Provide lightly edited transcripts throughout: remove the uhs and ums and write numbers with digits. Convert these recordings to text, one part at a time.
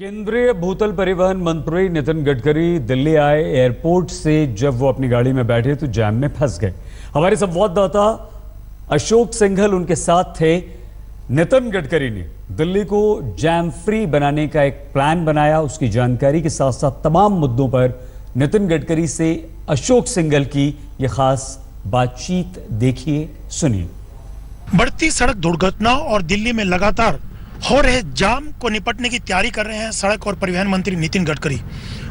केंद्रीय भूतल परिवहन मंत्री नितिन गडकरी दिल्ली आए। एयरपोर्ट से जब वो अपनी गाड़ी में बैठे तो जैम में फंस गए। हमारे संवाददाता अशोक सिंघल उनके साथ थे। नितिन गडकरी ने दिल्ली को जैम फ्री बनाने का एक प्लान बनाया। उसकी जानकारी के साथ साथ तमाम मुद्दों पर नितिन गडकरी से अशोक सिंघल की यह खास बातचीत देखिए, सुनिए। बढ़ती सड़क दुर्घटना और दिल्ली में लगातार हो रहे जाम को निपटने की तैयारी कर रहे हैं सड़क और परिवहन मंत्री नितिन गडकरी।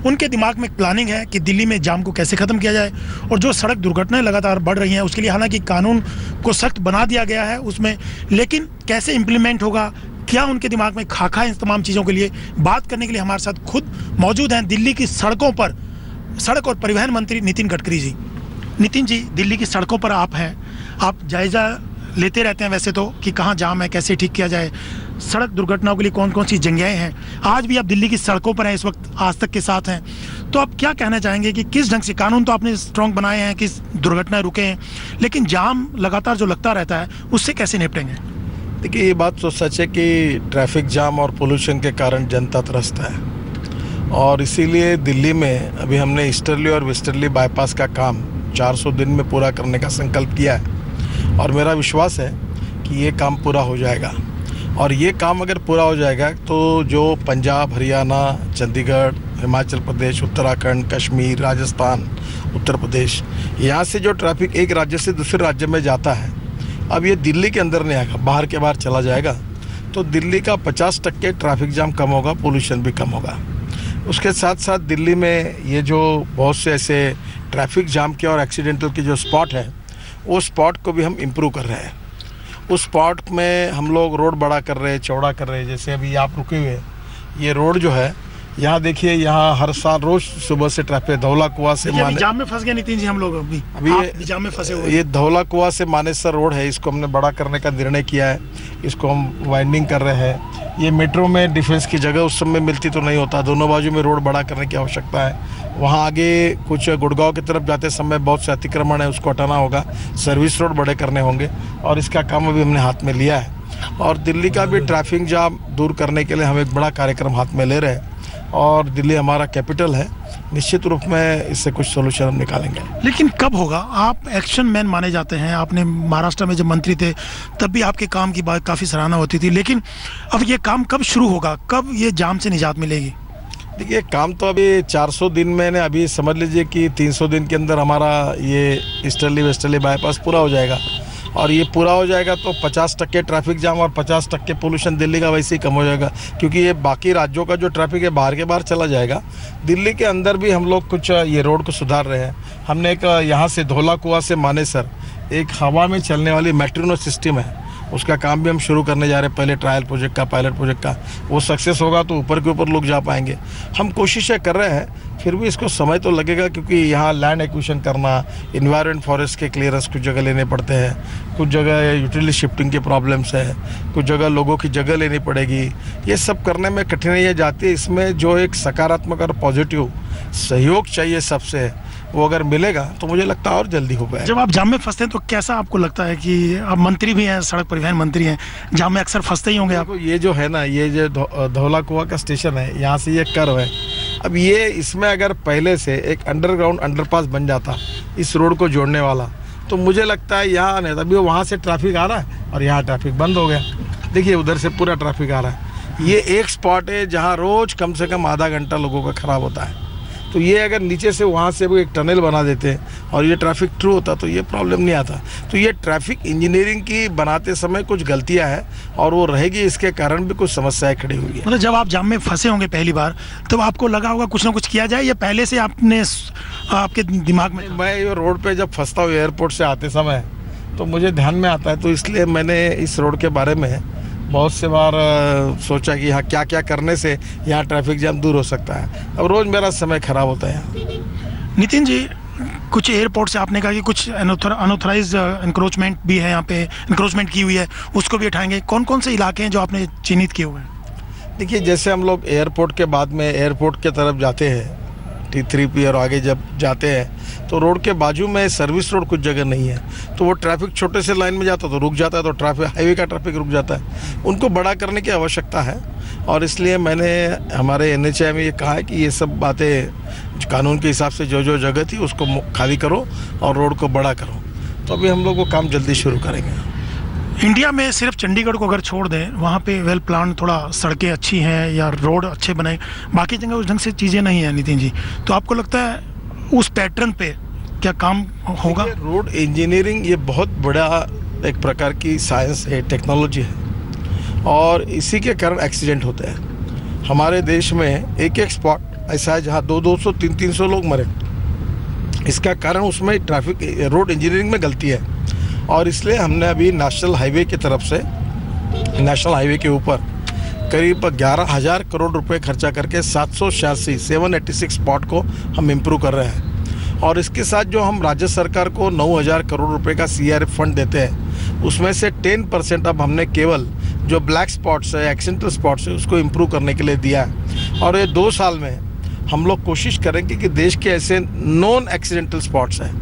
उनके दिमाग में एक प्लानिंग है कि दिल्ली में जाम को कैसे खत्म किया जाए और जो सड़क दुर्घटनाएं लगातार बढ़ रही हैं उसके लिए हालांकि कानून को सख्त बना दिया गया है उसमें, लेकिन कैसे इम्प्लीमेंट होगा, क्या उनके दिमाग में खाका है, इन तमाम चीज़ों के लिए बात करने के लिए हमारे साथ खुद मौजूद हैं दिल्ली की सड़कों पर सड़क और परिवहन मंत्री नितिन गडकरी जी। नितिन जी, दिल्ली की सड़कों पर आप हैं, आप जायजा लेते रहते हैं वैसे तो कि कहाँ जाम है, कैसे ठीक किया जाए, सड़क दुर्घटनाओं के लिए कौन कौन सी जगहें हैं। आज भी आप दिल्ली की सड़कों पर हैं, इस वक्त आज तक के साथ हैं, तो आप क्या कहना चाहेंगे कि किस ढंग से कानून तो आपने स्ट्रॉन्ग बनाए हैं कि दुर्घटनाएं रुके हैं, लेकिन जाम लगातार जो लगता रहता है उससे कैसे निपटेंगे? देखिए, ये बात तो सच है कि ट्रैफिक जाम और पोल्यूशन के कारण जनता त्रस्त है और इसीलिए दिल्ली में अभी हमने ईस्टर्ली और वेस्टर्ली बाईपास का काम 400 दिन में पूरा करने का संकल्प किया है और मेरा विश्वास है कि ये काम पूरा हो जाएगा। और ये काम अगर पूरा हो जाएगा तो जो पंजाब, हरियाणा, चंडीगढ़, हिमाचल प्रदेश, उत्तराखंड, कश्मीर, राजस्थान, उत्तर प्रदेश, यहाँ से जो ट्रैफिक एक राज्य से दूसरे राज्य में जाता है, अब ये दिल्ली के अंदर नहीं आएगा, बाहर के बाहर चला जाएगा, तो दिल्ली का 50% ट्रैफिक जाम कम होगा, पोल्यूशन भी कम होगा। उसके साथ साथ दिल्ली में ये जो बहुत से ऐसे ट्रैफिक जाम के और एक्सीडेंटल के जो स्पॉट है, वो स्पॉट को भी हम इम्प्रूव कर रहे हैं। उस स्पॉट में हम लोग रोड बड़ा कर रहे हैं, चौड़ा कर रहे हैं। जैसे अभी आप रुके हुए, ये रोड जो है, यहाँ देखिए, यहाँ हर साल रोज सुबह से ट्रैफिक धौला कुआं से जाम में फंस गए नितिन जी, हम लोग अभी जाम में फंसे हुए। ये धौला कुआं से मानेसर रोड है, इसको हमने बड़ा करने का निर्णय किया है, इसको हम वाइंडिंग कर रहे हैं। ये मेट्रो में डिफेंस की जगह उस समय मिलती तो नहीं होता, दोनों बाजू में रोड बड़ा करने की आवश्यकता है। वहाँ आगे कुछ गुड़गांव की तरफ जाते समय बहुत से अतिक्रमण है, उसको हटाना होगा, सर्विस रोड बड़े करने होंगे और इसका काम अभी हमने हाथ में लिया है। और दिल्ली का भी ट्रैफिक जाम दूर करने के लिए हम एक बड़ा कार्यक्रम हाथ में ले रहे हैं और दिल्ली हमारा कैपिटल है, निश्चित रूप में इससे कुछ सोल्यूशन हम निकालेंगे। लेकिन कब होगा? आप एक्शन मैन माने जाते हैं, आपने महाराष्ट्र में जब मंत्री थे तब भी आपके काम की बात काफ़ी सराहना होती थी, लेकिन अब ये काम कब शुरू होगा, कब ये जाम से निजात मिलेगी? देखिए, काम तो अभी 400 दिन में ने, अभी समझ लीजिए कि 300 दिन के अंदर हमारा ये ईस्टर्ली वेस्टर्ली बाईपास पूरा हो जाएगा और ये पूरा हो जाएगा तो 50% ट्रैफिक जाम और 50% पोल्यूशन दिल्ली का वैसे ही कम हो जाएगा, क्योंकि ये बाकी राज्यों का जो ट्रैफिक है बाहर के बाहर चला जाएगा। दिल्ली के अंदर भी हम लोग कुछ ये रोड को सुधार रहे हैं। हमने एक यहाँ से धौला कुआं से मानेसर एक हवा में चलने वाली मेट्रो सिस्टम है, उसका काम भी हम शुरू करने जा रहे हैं। पहले ट्रायल प्रोजेक्ट का, पायलट प्रोजेक्ट का, वो सक्सेस होगा तो ऊपर के ऊपर लोग जा पाएंगे। हम कोशिशें कर रहे हैं, फिर भी इसको समय तो लगेगा, क्योंकि यहाँ लैंड एक्विजिशन करना, इन्वायरमेंट फॉरेस्ट के क्लियरेंस कुछ जगह लेने पड़ते हैं, कुछ जगह यूटिलिटी शिफ्टिंग के प्रॉब्लम्स है, कुछ जगह लोगों की जगह लेनी पड़ेगी। ये सब करने में कठिनाइयाँ जाती है। इसमें जो एक सकारात्मक और पॉजिटिव सहयोग चाहिए सबसे, वो अगर मिलेगा तो मुझे लगता है और जल्दी हो पाएगा। जब आप जाम में फंसते हैं तो कैसा आपको लगता है कि आप मंत्री भी हैं, सड़क परिवहन मंत्री हैं, जाम में अक्सर फंसते ही होंगे आप? ये जो है ना, ये जो धौला कुआं का स्टेशन है, यहाँ से ये कर्व है, अब ये इसमें अगर पहले से एक अंडरग्राउंड अंडरपास बन जाता इस रोड को जोड़ने वाला, तो मुझे लगता है यहाँ नहीं, अभी वहाँ से ट्रैफिक आ रहा है और यहाँ ट्रैफिक बंद हो गया। देखिए, उधर से पूरा ट्रैफिक आ रहा है। ये एक स्पॉट है जहाँ रोज़ कम से कम आधा घंटा लोगों का ख़राब होता है, तो ये अगर नीचे से वहाँ से भी एक टनल बना देते और ये ट्रैफिक थ्रू होता तो ये प्रॉब्लम नहीं आता। तो ये ट्रैफिक इंजीनियरिंग की बनाते समय कुछ गलतियाँ हैं और वो रहेगी, इसके कारण भी कुछ समस्याएं खड़ी हुई है। मतलब जब आप जाम में फंसे होंगे पहली बार, तो आपको लगा होगा कुछ ना कुछ किया जाए, या पहले से आपने आपके दिमाग में? मैं ये रोड पे जब फंसता हूँ एयरपोर्ट से आते समय, तो मुझे ध्यान में आता है, तो इसलिए मैंने इस रोड के बारे में बहुत से बार सोचा कि यहाँ क्या क्या करने से यहाँ ट्रैफिक जाम दूर हो सकता है। अब रोज़ मेरा समय ख़राब होता है। नितिन जी, कुछ एयरपोर्ट से आपने कहा कि कुछ अनऑथराइज इंक्रोचमेंट भी है, यहाँ पे इंक्रोचमेंट की हुई है, उसको भी उठाएंगे। कौन कौन से इलाके हैं जो आपने चिन्हित किए हुए हैं? देखिए, जैसे हम लोग एयरपोर्ट के बाद में एयरपोर्ट के तरफ जाते हैं, T3P और आगे जब जाते हैं तो रोड के बाजू में सर्विस रोड कुछ जगह नहीं है, तो वो ट्रैफिक छोटे से लाइन में जाता तो रुक जाता है, तो ट्रैफिक हाईवे का ट्रैफिक रुक जाता है। उनको बड़ा करने की आवश्यकता है और इसलिए मैंने हमारे NHAI में ये कहा है कि ये सब बातें कानून के हिसाब से जो जगह थी उसको खाली करो और रोड को बड़ा करो। तो अभी हम लोग वो काम जल्दी शुरू करेंगे। इंडिया में सिर्फ चंडीगढ़ को अगर छोड़ दें, वहाँ पे वेल प्लान, थोड़ा सड़कें अच्छी हैं या रोड अच्छे बने, बाकी जगह उस ढंग से चीज़ें नहीं हैं नितिन जी, तो आपको लगता है उस पैटर्न पे क्या काम होगा? रोड इंजीनियरिंग ये बहुत बड़ा एक प्रकार की साइंस है, टेक्नोलॉजी है, और इसी के कारण एक्सीडेंट होते हैं। हमारे देश में एक स्पॉट ऐसा है जहाँ 200, 300 लोग मरे। इसका कारण उसमें ट्रैफिक रोड इंजीनियरिंग में गलती है। और इसलिए हमने अभी नेशनल हाईवे की तरफ से, नेशनल हाईवे के ऊपर करीब 11,000 करोड़ रुपए खर्चा करके 786 स्पॉट को हम इम्प्रूव कर रहे हैं। और इसके साथ जो हम राज्य सरकार को 9,000 करोड़ रुपए का CRF फंड देते हैं, उसमें से 10% अब हमने केवल जो ब्लैक स्पॉट्स है, एक्सीडेंटल स्पॉट्स है, उसको इम्प्रूव करने के लिए दिया है। और ये 2 साल में हम लोग कोशिश करेंगे कि देश के ऐसे नॉन एक्सीडेंटल स्पॉट्स हैं,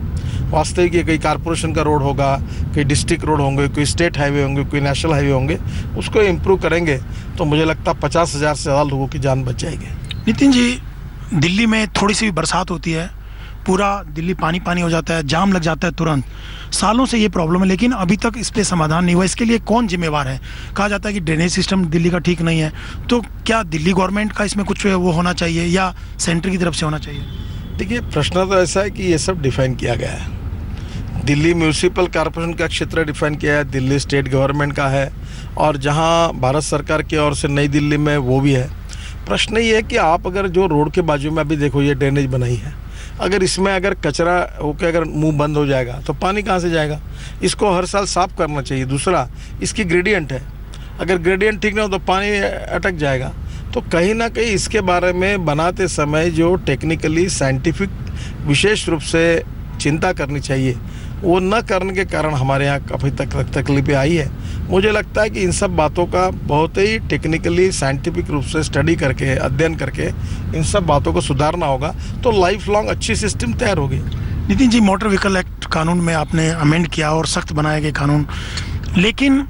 वास्तविक ये कोई कारपोरेशन का रोड होगा, कोई डिस्ट्रिक्ट रोड होंगे, कोई स्टेट हाईवे होंगे, कोई नेशनल हाईवे होंगे, उसको इम्प्रूव करेंगे तो मुझे लगता है 50,000 से ज़्यादा लोगों की जान बच जाएगी। नितिन जी, दिल्ली में थोड़ी सी भी बरसात होती है, पूरा दिल्ली पानी पानी हो जाता है, जाम लग जाता है तुरंत। सालों से ये प्रॉब्लम है, लेकिन अभी तक इस पर समाधान नहीं हुआ। इसके लिए कौन जिम्मेवार है? कहा जाता है कि ड्रेनेज सिस्टम दिल्ली का ठीक नहीं है, तो क्या दिल्ली गवर्नमेंट का इसमें कुछ वो होना चाहिए या सेंटर की तरफ से होना चाहिए? देखिए, प्रश्न तो ऐसा है कि ये सब डिफाइन किया गया है। दिल्ली म्यूनिसिपल कॉर्पोरेशन का क्षेत्र डिफाइन किया है, दिल्ली स्टेट गवर्नमेंट का है, और जहां भारत सरकार की ओर से नई दिल्ली में वो भी है। प्रश्न ये है कि आप अगर जो रोड के बाजू में अभी देखो ये ड्रेनेज बनाई है, अगर इसमें अगर कचरा होकर अगर मुंह बंद हो जाएगा तो पानी कहाँ से जाएगा? इसको हर साल साफ करना चाहिए। दूसरा, इसकी ग्रेडियंट है, अगर ग्रेडियंट ठीक ना हो तो पानी अटक जाएगा। तो कहीं ना कहीं इसके बारे में बनाते समय जो टेक्निकली साइंटिफिक विशेष रूप से चिंता करनी चाहिए, वो न करने के कारण हमारे यहाँ काफ़ी तकलीफें आई है। मुझे लगता है कि इन सब बातों का बहुत ही टेक्निकली साइंटिफिक रूप से स्टडी करके, अध्ययन करके इन सब बातों को सुधारना होगा, तो लाइफ लॉन्ग अच्छी सिस्टम तैयार होगी। Nitin ji, motor vehicle act कानून में आपने अमेंड किया और सख्त बनाए गए कानून, लेकिन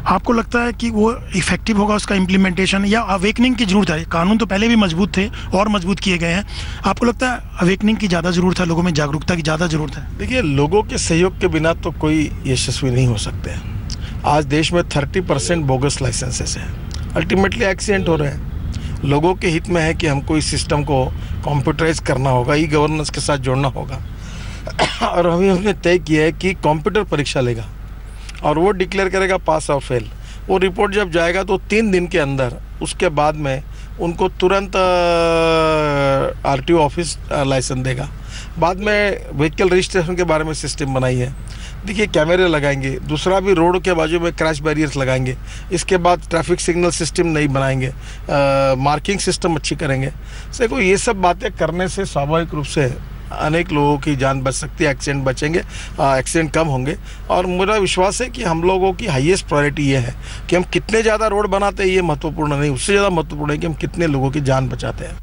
आपको लगता है कि वो इफेक्टिव होगा उसका इम्प्लीमेंटेशन, या अवेकनिंग की जरूरत है? कानून तो पहले भी मजबूत थे और मजबूत किए गए हैं, आपको लगता है अवेकनिंग की ज़्यादा ज़रूरत है, लोगों में जागरूकता की ज़्यादा ज़रूरत है? देखिए, लोगों के सहयोग के बिना तो कोई यशस्वी नहीं हो सकते हैं। आज देश में 30% बोगस लाइसेंसेस हैं, अल्टीमेटली एक्सीडेंट हो रहे हैं। लोगों के हित में है कि हमको इस सिस्टम को कंप्यूटराइज करना होगा, ई गवर्नेंस के साथ जोड़ना होगा। और अभी हमने तय किया है कि कंप्यूटर परीक्षा लेगा और वो डिक्लेयर करेगा पास और फेल। वो रिपोर्ट जब जाएगा तो 3 दिन के अंदर उसके बाद में उनको तुरंत RTO ऑफिस लाइसेंस देगा। बाद में व्हीकल रजिस्ट्रेशन के बारे में सिस्टम बनाई है। देखिए, कैमरे लगाएंगे, दूसरा भी रोड के बाजू में क्रैश बैरियर्स लगाएंगे, इसके बाद ट्रैफिक सिग्नल सिस्टम नहीं बनाएंगे, मार्किंग सिस्टम अच्छी करेंगे। देखो, ये सब बातें करने से स्वाभाविक रूप से अनेक लोगों की जान बच सकती है, एक्सीडेंट बचेंगे, एक्सीडेंट कम होंगे। और मेरा विश्वास है कि हम लोगों की हाईएस्ट प्रायोरिटी ये है कि हम कितने ज़्यादा रोड बनाते हैं ये महत्वपूर्ण नहीं, उससे ज़्यादा महत्वपूर्ण है कि हम कितने लोगों की जान बचाते हैं।